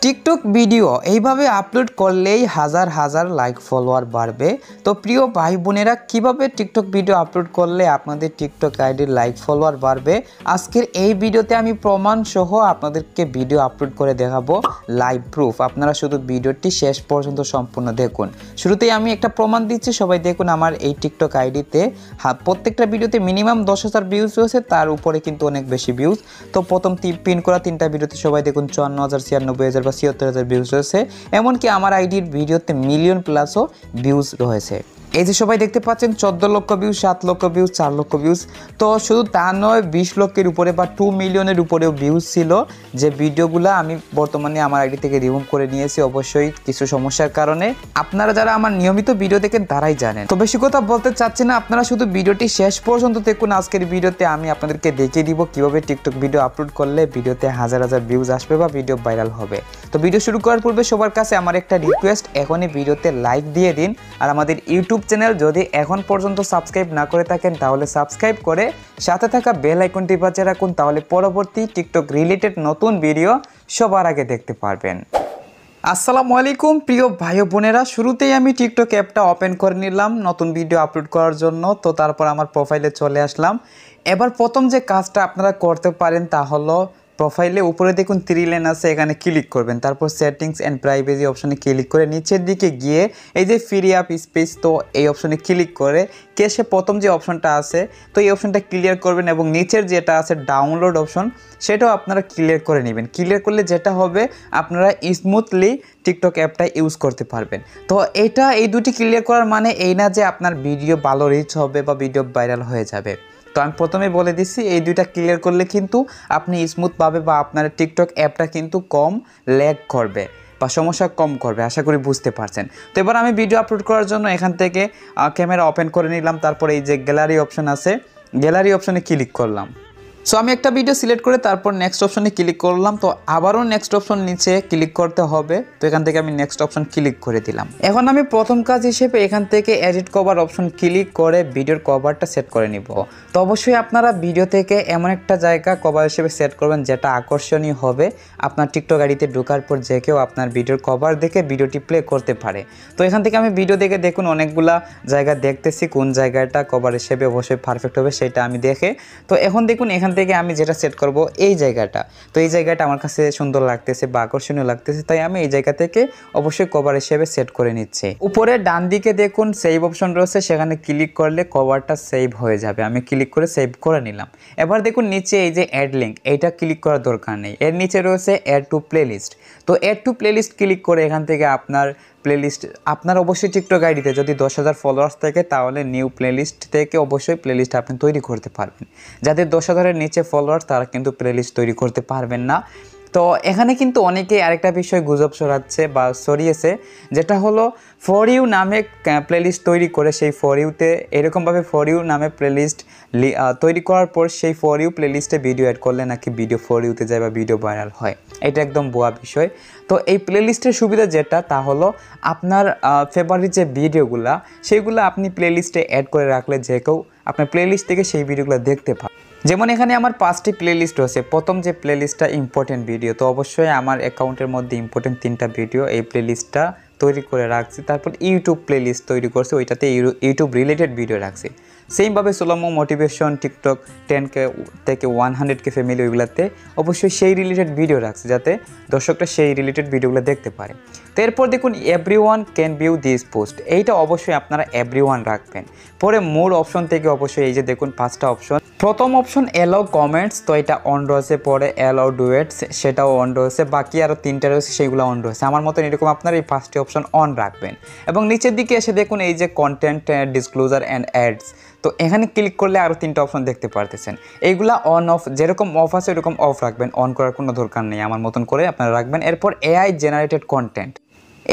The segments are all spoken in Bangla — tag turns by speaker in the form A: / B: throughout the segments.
A: টিকটক ভিডিও এইভাবে আপলোড করলেই হাজার হাজার লাইক ফলোয়ার বাড়বে। তো প্রিয় ভাই বোনেরা, কীভাবে টিকটক ভিডিও আপলোড করলে আপনাদের টিকটক আইডির লাইক ফলোয়ার বাড়বে, আজকের এই ভিডিওতে আমি প্রমাণ সহ আপনাদেরকে ভিডিও আপলোড করে দেখাবো, লাইভ প্রুফ। আপনারা শুধু ভিডিওটি শেষ পর্যন্ত সম্পূর্ণ দেখুন। শুরুতেই আমি একটা প্রমাণ দিচ্ছি, সবাই দেখুন। আমার এই টিকটক আইডিতে প্রত্যেকটা ভিডিওতে মিনিমাম 10,000 ভিউজ রয়েছে, তার উপরে কিন্তু অনেক বেশি ভিউজ। তো প্রথম পিন করা 3টা ভিডিওতে সবাই দেখুন 54,000, 96,000 বা 76,000 ভিউজ রয়েছে। এমনকি আমার আইডির ভিডিওতে মিলিয়ন প্লাসও ভিউজ রয়েছে। এই যে সবাই দেখতে পাচ্ছেন 14 লক্ষ ভিউজ, 7 লক্ষ ভিউজ, 4 লক্ষ ভিউজ। তো শুধু তা নয়, 20 লক্ষের উপরে বা 2 মিলিয়নের উপরেও ভিউজ ছিল। যে ভিডিওগুলো আমি বর্তমানে আমার আইডি থেকে রিমুভ করে নিয়েছি, অবশ্যই কিছু সমস্যার কারণে। আপনারা যারা আমার নিয়মিত ভিডিও দেখেন তারাই জানেন। তো বেশি কথা বলতে চাচ্ছি না, আপনারা শুধু ভিডিওটি শেষ পর্যন্ত দেখুন। আজকের ভিডিওতে আমি আপনাদেরকে দেখিয়ে দিব কীভাবে টিকটক ভিডিও আপলোড করলে ভিডিওতে হাজার হাজার ভিউজ আসবে বা ভিডিও ভাইরাল হবে। তো ভিডিও শুরু করার পূর্বে সবার কাছে আমার একটা রিকোয়েস্ট, এখনই ভিডিওতে লাইক দিয়ে দিন। আর আমাদের ইউটিউব চ্যানেল যদি এখন পর্যন্ত সাবস্ক্রাইব না করে থাকেন তাহলে সাবস্ক্রাইব করে সাথে থাকা বেল আইকনটি বাজিয়ে রাখুন, তাহলে পরবর্তী টিকটক রিলেটেড নতুন ভিডিও সবার আগে দেখতে পারবেন। আসসালামু আলাইকুম প্রিয় ভাই বোনেরা, শুরুতেই আমি টিকটক অ্যাপটা ওপেন করে নিলাম নতুন ভিডিও আপলোড করার জন্য। তো তারপর আমার প্রোফাইলে চলে আসলাম। এবার প্রথম যে কাজটা আপনারা করতে পারেন তা হলো, প্রোফাইলে উপরে দেখুন 3 লাইন আছে, এখানে ক্লিক করবেন। তারপর সেটিংস অ্যান্ড প্রাইভেসি অপশনে ক্লিক করে নিচের দিকে গিয়ে এই যে ফ্রি অ্যাপ স্পেস, তো এই অপশনে ক্লিক করে কেসে প্রথম যে অপশনটা আছে তো এই অপশনটা ক্লিয়ার করবেন, এবং নিচের যেটা আছে ডাউনলোড অপশন সেটাও আপনারা ক্লিয়ার করে নেবেন। ক্লিয়ার করলে যেটা হবে, আপনারা স্মুথলি টিকটক অ্যাপটা ইউজ করতে পারবেন। তো এই দুটি ক্লিয়ার করার মানে এই না যে আপনার ভিডিও ভালো রিচ হবে বা ভিডিও ভাইরাল হয়ে যাবে। তো আমি প্রথমে বলে দিচ্ছি, এই দুইটা ক্লিয়ার করলে কিন্তু আপনি স্মুথভাবে বা আপনার টিকটক অ্যাপটা কিন্তু কম ল্যাগ করবে বা সমস্যা কম করবে, আশা করি বুঝতে পারছেন। তো এবার আমি ভিডিও আপলোড করার জন্য এখান থেকে ক্যামেরা ওপেন করে নিলাম। তারপরে এই যে গ্যালারি অপশন আছে, গ্যালারি অপশনে ক্লিক করলাম। সো আমি একটা ভিডিও সিলেক্ট করে তারপর নেক্সট অপশনে ক্লিক করলাম। তো আবারও নেক্সট অপশন নিচে ক্লিক করতে হবে। তো এখান থেকে আমি নেক্সট অপশন ক্লিক করে দিলাম। এখন আমি প্রথম কাজ হিসেবে এখান থেকে এডিট কভার অপশন ক্লিক করে ভিডিওর কভারটা সেট করে নিব। তো অবশ্যই আপনারা ভিডিও থেকে এমন একটা জায়গা কভার হিসেবে সেট করবেন যেটা আকর্ষণীয় হবে, আপনার টিকটক আইডিতে ঢোকার পর যে কেউ আপনার ভিডিওর কভার দেখে ভিডিওটি প্লে করতে পারে। তো এখান থেকে আমি ভিডিও দেখে দেখুন অনেকগুলা জায়গা দেখতেছি, কোন জায়গাটা কভার হিসেবে অবশ্যই পারফেক্ট হবে সেটা আমি দেখে। তো এখন দেখুন এখান থেকে আমি যেটা সেট করব এই জায়গাটা। তো এই জায়গাটা আমার কাছে সুন্দর লাগতেছে বা আকর্ষণীয় লাগতেছে, তাই আমি এই জায়গা থেকে অবশ্যই কভার হিসেবে সেট করে নিচ্ছি। উপরে ডান দিকে দেখুন সেভ অপশন রয়েছে, সেখানে ক্লিক করলে কভারটা সেভ হয়ে যাবে। আমি ক্লিক করে সেভ করে নিলাম। এবার দেখুন নিচে এই যে অ্যাড লিঙ্ক, এইটা ক্লিক করার দরকার নেই। এর নিচে রয়েছে অ্যাড টু প্লেলিস্ট। তো অ্যাড টু প্লেলিস্ট ক্লিক করে এখান থেকে আপনার প্লেলিস্ট, আপনার অবশ্যই টিকটক আইডিতে যদি 10,000 ফলোয়ার্স থাকে তাহলে নিউ প্লেলিস্ট থেকে অবশ্যই প্লেলিস্ট আপনি তৈরি করতে পারবেন। যাদের 10,000-এর নিচে ফলোয়ার্স তারা কিন্তু প্লেলিস্ট তৈরি করতে পারবেন না। তো এখানে কিন্তু অনেকেই আরেকটা বিষয় গুজব ছড়াচ্ছে বা ছড়িয়েছে, যেটা হলো ফর ইউ নামে প্লেলিস্ট তৈরি করে সেই ফর ইউতে এরকমভাবে ফর ইউ নামে প্লেলিস্ট তৈরি করার পর সেই ফর ইউ প্লেলিস্টে ভিডিও অ্যাড করলে নাকি ভিডিও ফর ইউতে যায় বা ভিডিও ভাইরাল হয়। এটা একদম ভুয়া বিষয়। তো এই প্লেলিস্টের সুবিধা যেটা, তা হলো আপনার ফেভারিট যে ভিডিওগুলা সেইগুলো আপনি প্লেলিস্টে অ্যাড করে রাখলে যে কেউ আপনার প্লেলিস্ট থেকে সেই ভিডিওগুলো দেখতে পাবে। যেমন এখানে আমার 5টি প্লেলিস্ট রয়েছে। প্রথম যে প্লেলিস্টটা ইম্পর্টেন্ট ভিডিও, তো অবশ্যই আমার অ্যাকাউন্টের মধ্যে ইম্পর্টেন্ট 3টা ভিডিও এই প্লেলিস্টটা তৈরি করে রাখছি। তারপর ইউটিউব প্লেলিস্ট তৈরি করছি, ওইটাতে ইউটিউব রিলেটেড ভিডিও রাখছি। সেমভাবে সোলোমো, মোটিভেশন, টিকটক 10K থেকে 100K ফ্যামিলি, ওইগুলোতে অবশ্যই সেই রিলেটেড ভিডিও রাখছি যাতে দর্শকরা সেই রিলেটেড ভিডিওগুলো দেখতে পারে। তো এরপর দেখুন everyone can view this post, এইটা অবশ্যই আপনারা এভরিওয়ান রাখবেন। পরে মোর অপশন থেকে অবশ্যই এই যে দেখুন 5টা অপশন। প্রথম অপশন অ্যালাউ কমেন্টস, তো এটা অন রয়েছে। পরে অ্যালাউ ডুয়েটস, সেটাও অন রয়েছে। বাকি আরও 3টা রয়েছে, সেইগুলো অন রয়েছে। আমার মতন এরকম আপনারা এই 5টি অপশন অন রাখবেন। এবং নিচের দিকে এসে দেখুন এই যে কন্টেন্ট ডিসক্লোজার অ্যান্ড অ্যাডস, তো এখানে ক্লিক করলে আরও 3টা অপশন দেখতে পারতেছেন। এইগুলা অন অফ, যেরকম অফ আছে এরকম অফ রাখবেন, অন করার কোনো দরকার নেই, আমার মতন করে আপনারা রাখবেন। এরপর এআই জেনারেটেড কন্টেন্ট,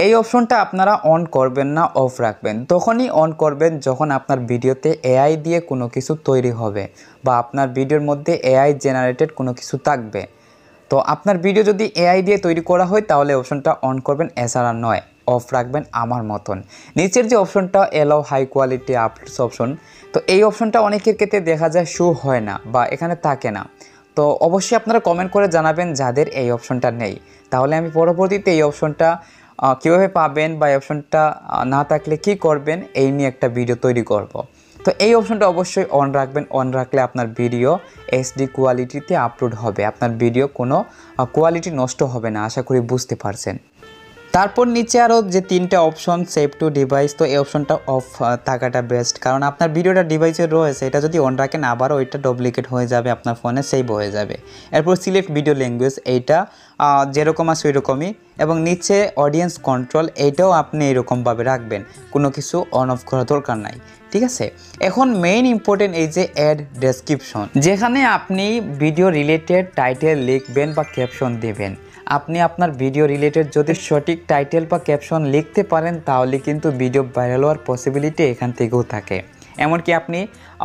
A: এই অপশনটা আপনারা অন করবেন না, অফ রাখবেন। তখনই অন করবেন যখন আপনার ভিডিওতে এআই দিয়ে কোনো কিছু তৈরি হবে বা আপনার ভিডিওর মধ্যে এআই জেনারেটেড কোনো কিছু থাকবে। তো আপনার ভিডিও যদি এআই দিয়ে তৈরি করা হয় তাহলে অপশনটা অন করবেন, এছাড়া নয়, অফ রাখবেন আমার মতন। নিচের যে অপশনটা allow high quality uploads option, তো এই অপশনটা অনেকের ক্ষেত্রে দেখা যায় শো হয় না বা এখানে থাকে না। তো অবশ্যই আপনারা কমেন্ট করে জানাবেন যাদের এই অপশনটা নেই, তাহলে আমি পরবর্তীতে এই অপশনটা কীভাবে পাবেন বা এই অপশনটা না থাকলে কি করবেন এই নিয়ে একটা ভিডিও তৈরি করব। তো এই অপশনটা অবশ্যই অন রাখবেন, অন রাখলে আপনার ভিডিও এইচডি কোয়ালিটিতে আপলোড হবে, আপনার ভিডিও কোনো কোয়ালিটি নষ্ট হবে না, আশা করি বুঝতে পারছেন। তারপর নিচে আরও যে 3টা অপশন সেভ টু ডিভাইস, তো এই অপশনটা অফ থাকাটা বেস্ট, কারণ আপনার ভিডিওটা ডিভাইসে রয়েছে, এটা যদি অন রাখেন আবারও ওইটা ডুপ্লিকেট হয়ে যাবে, আপনার ফোনে সেভ হয়ে যাবে। এরপর সিলেক্ট ভিডিও ল্যাঙ্গুয়েজ, এইটা যেরকম আছে ওইরকমই, এবং নিচে অডিয়েন্স কন্ট্রোল, এইটাও আপনি এরকমভাবে রাখবেন, কোনো কিছু অন অফ করার দরকার নাই, ঠিক আছে। এখন মেইন ইম্পর্টেন্ট এই যে অ্যাড ডেসক্রিপশন, যেখানে আপনি ভিডিও রিলেটেড টাইটেল লিখবেন বা ক্যাপশন দেবেন। আপনি আপনার ভিডিও রিলেটেড যদি সঠিক টাইটেল বা ক্যাপশন লিখতে পারেন তাহলে কিন্তু ভিডিও ভাইরাল হওয়ার পসিবিলিটি এখান থেকেও থাকে। এমনকি আপনি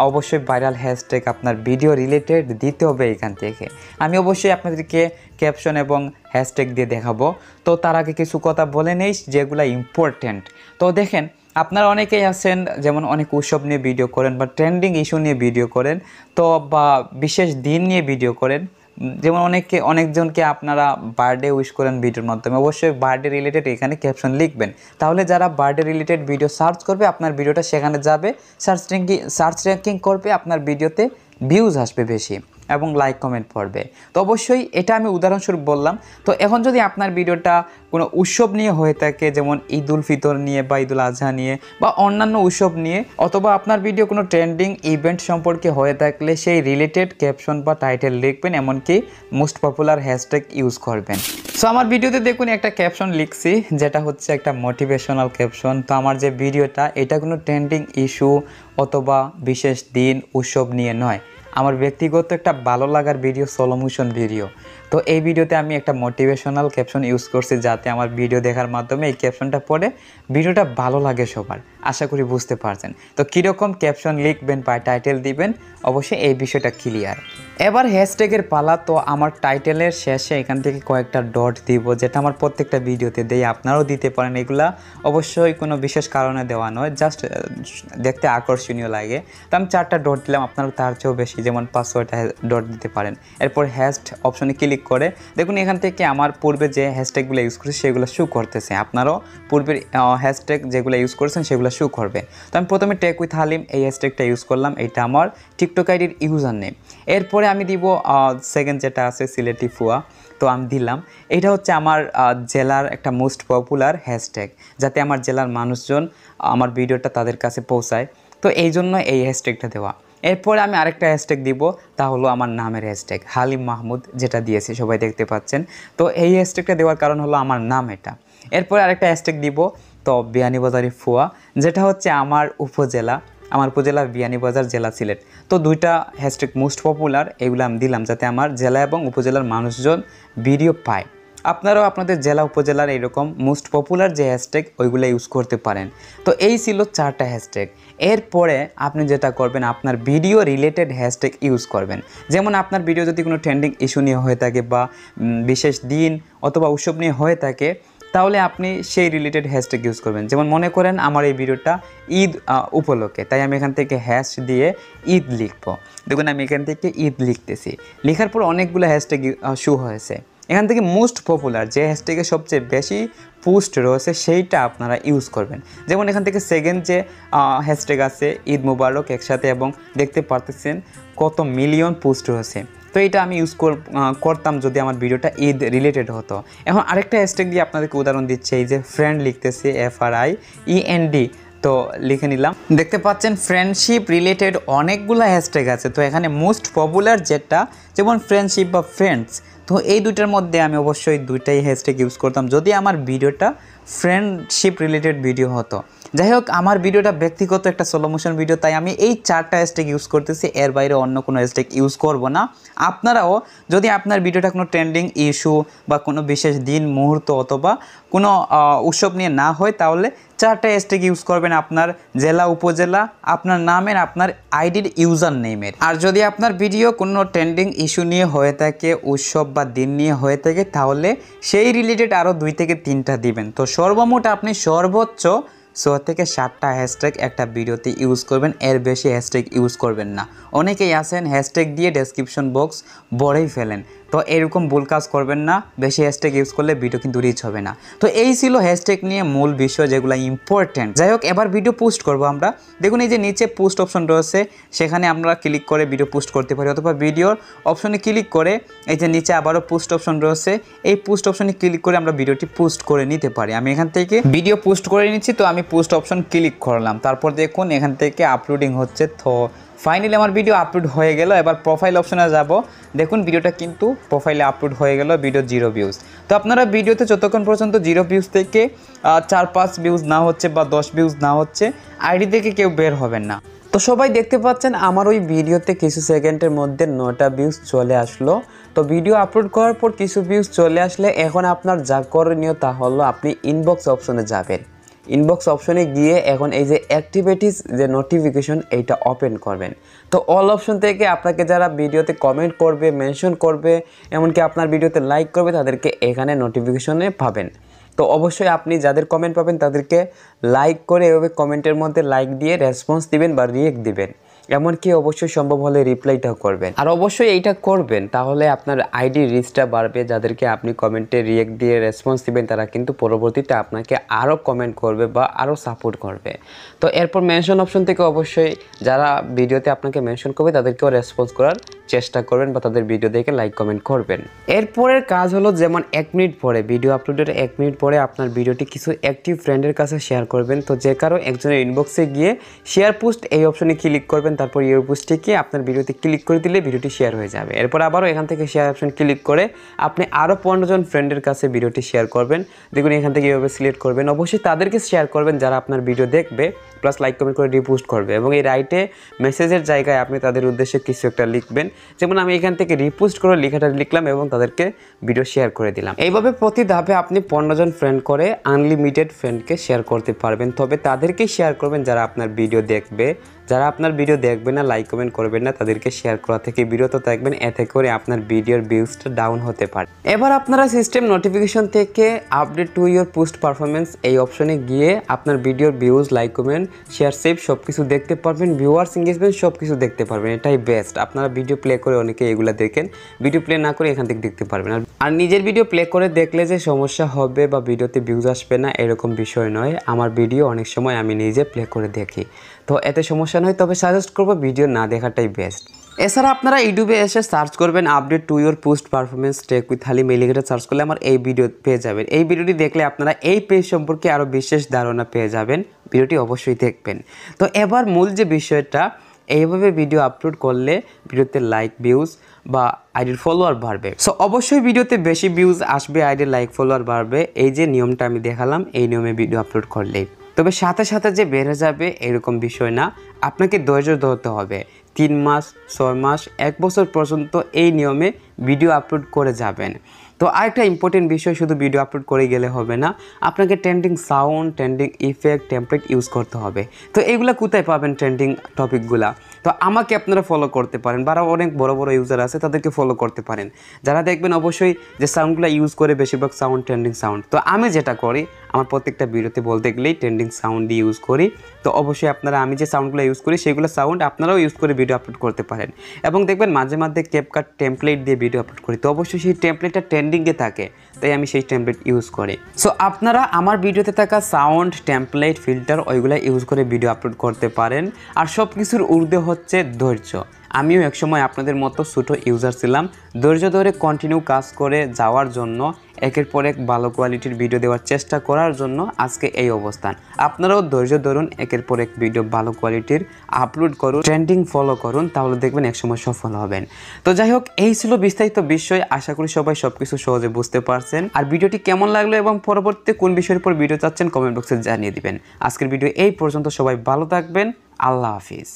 A: অবশ্যই ভাইরাল হ্যাশট্যাগ আপনার ভিডিও রিলেটেড দিতে হবে এখান থেকে। আমি অবশ্যই আপনাদেরকে ক্যাপশন এবং হ্যাশট্যাগ দিয়ে দেখাবো। তো তার আগে কিছু কথা বলে নেই যেগুলো ইম্পর্ট্যান্ট। তো দেখেন, আপনারা অনেকেই আছেন যেমন অনেক উৎসব নিয়ে ভিডিও করেন বা ট্রেন্ডিং ইস্যু নিয়ে ভিডিও করেন, তো বা বিশেষ দিন নিয়ে ভিডিও করেন, যেমন অনেকজনকে আপনারা বার্থডে উইশ করেন ভিডিওর মাধ্যমে, অবশ্যই বার্থডে রিলেটেড এখানে ক্যাপশন লিখবেন, তাহলে যারা বার্থডে রিলেটেড ভিডিও সার্চ করবে আপনার ভিডিওটা সেখানে যাবে, সার্চ র্যাঙ্কিং করবে, আপনার ভিডিওতে ভিউজ আসবে বেশি এবং লাইক কমেন্ট পড়বে। তো অবশ্যই এটা আমি উদাহরণস্বরূপ বললাম। তো এখন যদি আপনার ভিডিওটা কোনো উৎসব নিয়ে হয়ে থাকে, যেমন ঈদ উল ফিতর নিয়ে বা ঈদ উল আজহা নিয়ে বা অন্যান্য উৎসব নিয়ে, অথবা আপনার ভিডিও কোনো ট্রেন্ডিং ইভেন্ট সম্পর্কে হয়ে থাকলে সেই রিলেটেড ক্যাপশন বা টাইটেল লিখবেন, এমনকি মোস্ট পপুলার হ্যাশট্যাগ ইউজ করবেন। সো আমার ভিডিওতে দেখুন একটা ক্যাপশন লিখছি, যেটা হচ্ছে একটা মোটিভেশনাল ক্যাপশন। তো আমার যে ভিডিওটা এটা কোনো ট্রেন্ডিং ইস্যু অথবা বিশেষ দিন উৎসব নিয়ে নয়, আমার ব্যক্তিগত একটা ভালো লাগার ভিডিও, স্লো মোশন ভিডিও। তো এই ভিডিওতে আমি একটা মোটিভেশনাল ক্যাপশন ইউজ করছি, যাতে আমার ভিডিও দেখার মাধ্যমে এই ক্যাপশনটা পড়ে ভিডিওটা ভালো লাগে সবার, আশা করি বুঝতে পারছেন। তো কীরকম ক্যাপশন লিখবেন বা টাইটেল দিবেন অবশ্যই এই বিষয়টা ক্লিয়ার। এবার হ্যাশট্যাগের পালা। তো আমার টাইটেলের শেষে এখান থেকে কয়েকটা ডট দিব, যেটা আমার প্রত্যেকটা ভিডিওতে দেই, আপনারাও দিতে পারেন। এগুলা অবশ্যই কোনো বিশেষ কারণে দেওয়া নয়, জাস্ট দেখতে আকর্ষণীয় লাগে। তো আমি 4টা ডট দিলাম, আপনারা তার চেয়েও বেশি যেমন 5-6টা ডট দিতে পারেন। এরপর হ্যাশড অপশনে ক্লিক করে দেখুন এখান থেকে আমার পূর্বে যে হ্যাশট্যাগুলো ইউজ করেছি সেগুলো শো করতেছে, আপনারাও পূর্বের হ্যাশট্যাগ যেগুলো ইউজ করেছেন সেগুলো শো করবে। তো আমি প্রথমে টেক উইথ হালিম এই হ্যাশট্যাগটা ইউজ করলাম, এটা আমার টিকটক আইডির ইউজার নেম। এরপরে আমি দিব সেকেন্ড যেটা আছে সিলেটি ফুয়া, তো আমি দিলাম। এটা হচ্ছে আমার জেলার একটা মোস্ট পপুলার হ্যাশট্যাগ, যাতে আমার জেলার মানুষজন আমার ভিডিওটা তাদের কাছে পৌঁছায়, তো এই জন্য এই হ্যাশট্যাগটা দেওয়া। এরপরে আমি আরেকটা হ্যাশট্যাগ দিব, তা হলো আমার নামের হ্যাশট্যাগ হালিম মাহমুদ, যেটা দিয়েছি সবাই দেখতে পাচ্ছেন। তো এই হ্যাশট্যাগটা দেওয়ার কারণ হলো আমার নাম এটা। এরপরে আরেকটা হ্যাশট্যাগ দিব, তো বিয়ানীবাজারি ফুয়া, যেটা হচ্ছে আমার উপজেলা, আমার উপজেলা বিয়ানীবাজার, জেলা সিলেট। তো 2টা হ্যাশট্যাগ মোস্ট পপুলার, এগুলো আমি দিলাম যাতে আমার জেলা এবং উপজেলার মানুষজন ভিডিও পায়। আপনারাও আপনাদের জেলা উপজেলার এরকম মোস্ট পপুলার যে হ্যাশট্যাগ ওইগুলো ইউজ করতে পারেন। তো এই ছিল 4টা হ্যাশট্যাগ। এরপরে আপনি যেটা করবেন, আপনার ভিডিও রিলেটেড হ্যাশট্যাগ ইউজ করবেন। যেমন আপনার ভিডিও যদি কোনো ট্রেন্ডিং ইস্যু নিয়ে হয়ে থাকে বা বিশেষ দিন অথবা উৎসব নিয়ে হয়ে থাকে, তাহলে আপনি সেই রিলেটেড হ্যাশট্যাগ ইউজ করবেন। যেমন মনে করেন আমার এই ভিডিওটা ঈদ উপলক্ষে, তাই আমি এখান থেকে হ্যাশ দিয়ে ঈদ লিখব। দেখুন আমি এখান থেকে ঈদ লিখতেছি, লেখার পর অনেকগুলো হ্যাশট্যাগ শো হয়েছে। এখান থেকে মোস্ট পপুলার যে হ্যাশট্যাগে সবচেয়ে বেশি পোস্ট রয়েছে সেইটা আপনারা ইউজ করবেন। যেমন এখান থেকে সেকেন্ড যে হ্যাশট্যাগ আছে ঈদ মুবারক একসাথে, এবং দেখতে পারতেছেন কত মিলিয়ন পোস্ট রয়েছে। তো এটা আমি ইউজ করতাম যদি আমার ভিডিওটা ঈদ রিলেটেড হতো। এখন আরেকটা হ্যাশট্যাগ দিয়ে আপনাদেরকে উদাহরণ দিচ্ছে, এই যে ফ্রেন্ড লিখতেছি FRIEND, তো লিখে নিলাম। দেখতে পাচ্ছেন ফ্রেন্ডশিপ রিলেটেড অনেকগুলো হ্যাশট্যাগ আছে। তো এখানে মোস্ট পপুলার যেটা যেমন ফ্রেন্ডশিপ বা ফ্রেন্ডস, তো এই 2টার মধ্যে আমি অবশ্যই 2টাই হ্যাশট্যাগ ইউজ করতাম যদি আমার ভিডিওটা ফ্রেন্ডশিপ রিলেটেড ভিডিও হতো। যাই হোক, আমার ভিডিওটা ব্যক্তিগত একটা স্লো মোশন ভিডিও, তাই আমি এই 4টা হ্যাশট্যাগ ইউজ করতেছি, এর বাইরে অন্য কোনো হ্যাশট্যাগ ইউজ করব না। আপনারাও যদি আপনার ভিডিওটা কোনো ট্রেন্ডিং ইস্যু বা কোনো বিশেষ দিন মুহূর্ত অথবা কোনো উৎসব নিয়ে না হয়, তাহলে 4টা হ্যাশট্যাগ ইউজ করবেন, আপনার জেলা উপজেলা, আপনার নামের, আপনার আইডির ইউজার নেমের। আর যদি আপনার ভিডিও কোনো ট্রেন্ডিং ইস্যু নিয়ে হয়ে থাকে, উৎসব বা দিন নিয়ে হয়ে থাকে, তাহলে সেই রিলেটেড আরও 2 থেকে 3টা দিবেন। তো সর্বমোট আপনি সর্বোচ্চ 6 থেকে 7টা হ্যাশট্যাগ একটা ভিডিওতে ইউজ করবেন, এর বেশি হ্যাশট্যাগ ইউজ করবেন না। অনেকেই আছেন হ্যাশট্যাগ দিয়ে ডেসক্রিপশন বক্স ভরেই ফেলেন, তো এরকম ভুল কাজ করবেন না। বেশি হ্যাশট্যাগ ইউজ করলে ভিডিও কিন্তু রিচ হবে না। তো এই ছিল হ্যাশট্যাগ নিয়ে মূল বিষয়, যেগুলো ইম্পর্টেন্ট। যাই হোক, এবার ভিডিও পোস্ট করব আমরা। দেখুন এই যে নিচে পোস্ট অপশন রয়েছে, সেখানে আমরা ক্লিক করে ভিডিও পোস্ট করতে পারি, অথবা ভিডিওর অপশনে ক্লিক করে এই যে নিচে আবারও পোস্ট অপশন রয়েছে, এই পোস্ট অপশনে ক্লিক করে আমরা ভিডিওটি পোস্ট করে নিতে পারি। আমি এখান থেকে ভিডিও পোস্ট করে নিচ্ছি, তো আমি পোস্ট অপশন ক্লিক করলাম। তারপর দেখুন এখান থেকে আপলোডিং হচ্ছে। তো ফাইনালি আমার ভিডিও আপলোড হয়ে গেল। এবার প্রোফাইল অপশনে যাব। দেখুন ভিডিওটা কিন্তু প্রোফাইলে আপলোড হয়ে গেল, ভিডিও 0 ভিউজ। তো আপনারা ভিডিওতে যতক্ষণ পর্যন্ত 0 ভিউজ থেকে 4-5 ভিউজ না হচ্ছে বা 10 ভিউজ না হচ্ছে, আইডি থেকে কেউ বের হবেন না। তো সবাই দেখতে পাচ্ছেন আমার ওই ভিডিওতে কিছু সেকেন্ডের মধ্যে 9টা ভিউজ চলে আসলো। তো ভিডিও আপলোড করার পর কিছু ভিউজ চলে আসলে এখন আপনার যা করণীয় তা হলো আপনি ইনবক্স অপশনে যাবেন। ইনবক্স অপশনে গিয়ে এখন এই যে অ্যাক্টিভিটিস যে নোটিফিকেশন, এইটা ওপেন করবেন। তো অল অপশন থেকে আপনাকে যারা ভিডিওতে কমেন্ট করবে, মেনশন করবে, এমনকি আপনার ভিডিওতে লাইক করবে, তাদেরকে এখানে নোটিফিকেশনে পাবেন। তো অবশ্যই আপনি যাদের কমেন্ট পাবেন তাদেরকে লাইক করে এভাবে কমেন্টের মধ্যে লাইক দিয়ে রেসপন্স দিবেন বা রিয়েক্ট দিবেন, এমনকি অবশ্যই সম্ভব হলে রিপ্লাইটাও করবেন। আর অবশ্যই এইটা করবেন, তাহলে আপনার আইডি রিচটা বাড়বে। যাদেরকে আপনি কমেন্টে রিয়েক্ট দিয়ে রেসপন্স দিবেন তারা কিন্তু পরবর্তীতে আপনাকে আরও কমেন্ট করবে বা আরও সাপোর্ট করবে। তো এরপর মেনশন অপশন থেকে অবশ্যই যারা ভিডিওতে আপনাকে মেনশন করবে তাদেরকেও রেসপন্স করার চেষ্টা করবেন বা তাদের ভিডিও দেখে লাইক কমেন্ট করবেন। এরপরের কাজ হলো যেমন 1 মিনিট পরে, ভিডিও আপলোডের 1 মিনিট পরে আপনার ভিডিওটি কিছু অ্যাক্টিভ ফ্রেন্ডের কাছে শেয়ার করবেন। তো যে কারো একজনের ইনবক্সে গিয়ে শেয়ার পোস্ট এই অপশনে ক্লিক করবেন, তারপর ইউর পোস্টে গিয়ে আপনার ভিডিওতে ক্লিক করে দিলে ভিডিওটি শেয়ার হয়ে যাবে। এরপর আবারও এখান থেকে শেয়ার অপশন ক্লিক করে আপনি আরও 15 জন ফ্রেন্ডের কাছে ভিডিওটি শেয়ার করবেন। দেখুন এখান থেকে এইভাবে সিলেক্ট করবেন, অবশ্যই তাদেরকে শেয়ার করবেন যারা আপনার ভিডিও দেখবে, প্লাস লাইক কমেন্ট করে রিপোস্ট করবে। এবং এই রাইটে মেসেজের জায়গায় আপনি তাদের উদ্দেশ্যে কিছু একটা লিখবেন, যেমন আমি এখান থেকে রিপোস্ট করে লেখাটা লিখলাম এবং তাদেরকে ভিডিও শেয়ার করে দিলাম। এইভাবে প্রতি ধাপে আপনি 15 জন ফ্রেন্ড করে আনলিমিটেড ফ্রেন্ডকে শেয়ার করতে পারবেন। তবে তাদেরকেই শেয়ার করবেন যারা আপনার ভিডিও দেখবে। যারা আপনার ভিডিও দেখবে না, লাইক কমেন্ট করবেন না, তাদেরকে শেয়ার করা থেকে বিরত থাকবেন, এতে করে আপনার ভিডিওর ভিউজটা ডাউন হতে পারে। এবার আপনারা সিস্টেম নোটিফিকেশন থেকে update to your post performance এই অপশনে গিয়ে আপনার ভিডিওর views, like comment, share, save সব কিছু দেখতে পারবেন, ভিউয়ার্স এঙ্গেজমেন্ট সব কিছু দেখতে পারবেন। এটাই বেস্ট। আপনারা ভিডিও প্লে করে অনেকে এগুলো দেখেন, ভিডিও প্লে না করে এখান থেকে দেখতে পারবেন। আর নিজের ভিডিও প্লে করে দেখলে যে সমস্যা হবে বা ভিডিওতে ভিউজ আসবে না এরকম বিষয় নয়। আমার ভিডিও অনেক সময় আমি নিজে প্লে করে দেখি, তো এতে সমস্যা নয়। তবে সাজেস্ট করবো ভিডিও না দেখাটাই বেস্ট। এছাড়া আপনারা ইউটিউবে এসে সার্চ করবেন update to your post performance tech with Halim, এই লিখে সার্চ করলে আমার এই ভিডিও পেয়ে যাবেন। এই ভিডিওটি দেখলে আপনারা এই পেজ সম্পর্কে আরও বিশেষ ধারণা পেয়ে যাবেন। ভিডিওটি অবশ্যই দেখবেন। তো এবার মূল যে বিষয়টা, এইভাবে ভিডিও আপলোড করলে ভিডিওতে লাইক, ভিউজ বা আইডির ফলোয়ার বাড়বে। সো অবশ্যই ভিডিওতে বেশি ভিউজ আসবে, আইডির লাইক, ফলোয়ার বাড়বে। এই যে নিয়মটা আমি দেখালাম, এই নিয়মে ভিডিও আপলোড করলেই। তবে সাথে সাথে যে বেড়ে যাবে এরকম বিষয় না, আপনাকে ধৈর্য ধরতে হবে। 3 মাস, 6 মাস, 1 বছর পর্যন্ত এই নিয়মে ভিডিও আপলোড করে যাবেন। তো আরেকটা ইম্পর্টেন্ট বিষয়, শুধু ভিডিও আপলোড করে গেলে হবে না, আপনাকে trending sound, trending effect, template use করতে হবে। তো এইগুলো কোথায় পাবেন ট্রেন্ডিং টপিকগুলা? তো আমাকে আপনারা ফলো করতে পারেন, বা অনেক বড় বড় ইউজার আছে তাদেরকে ফলো করতে পারেন, যারা দেখবেন অবশ্যই যে সাউন্ডগুলো ইউজ করে, বেশিরভাগ সাউন্ড ট্রেন্ডিং সাউন্ড। তো আমি যেটা করি, আমার প্রত্যেকটা ভিডিওতে বলতে গেলেই ট্রেন্ডিং সাউন্ডই ইউজ করি। তো অবশ্যই আপনারা আমি যে সাউন্ডগুলো ইউজ করি সেগুলো সাউন্ড আপনারাও ইউজ করে ভিডিও আপলোড করতে পারেন। এবং দেখবেন মাঝে মাঝে ক্যাপকাট টেমপ্লেট দিয়ে ভিডিও আপলোড করি, তো অবশ্যই সেই টেমপ্লেটটা ট্রেন্ডিংয়ে থাকে, তাই আমি সেই টেমপ্লেট ইউজ করি। সো আপনারা আমার ভিডিওতে থাকা সাউন্ড, টেমপ্লেট, ফিল্টার ওইগুলো ইউজ করে ভিডিও আপলোড করতে পারেন। আর সব কিছুর ঊর্ধ্বে হচ্ছে ধৈর্য। আমিও একসময় আপনাদের মতো ছোটো ইউজার ছিলাম, ধৈর্য ধরে কন্টিনিউ কাজ করে যাওয়ার জন্য, একের পর এক ভালো কোয়ালিটির ভিডিও দেওয়ার চেষ্টা করার জন্য আজকে এই অবস্থান। আপনারাও ধৈর্য ধরুন, একের পর এক ভিডিও ভালো কোয়ালিটির আপলোড করুন, ট্রেন্ডিং ফলো করুন, তাহলে দেখবেন একসময় সফল হবেন। তো যাই হোক, এই ছিল বিস্তারিত বিষয়। আশা করি সবাই সব কিছু সহজে বুঝতে পারছেন। আর ভিডিওটি কেমন লাগলো এবং পরবর্তীতে কোন বিষয়ের উপর ভিডিও চাচ্ছেন কমেন্ট বক্সে জানিয়ে দিবেন। আজকের ভিডিও এই পর্যন্ত। সবাই ভালো থাকবেন। আল্লাহ হাফিজ।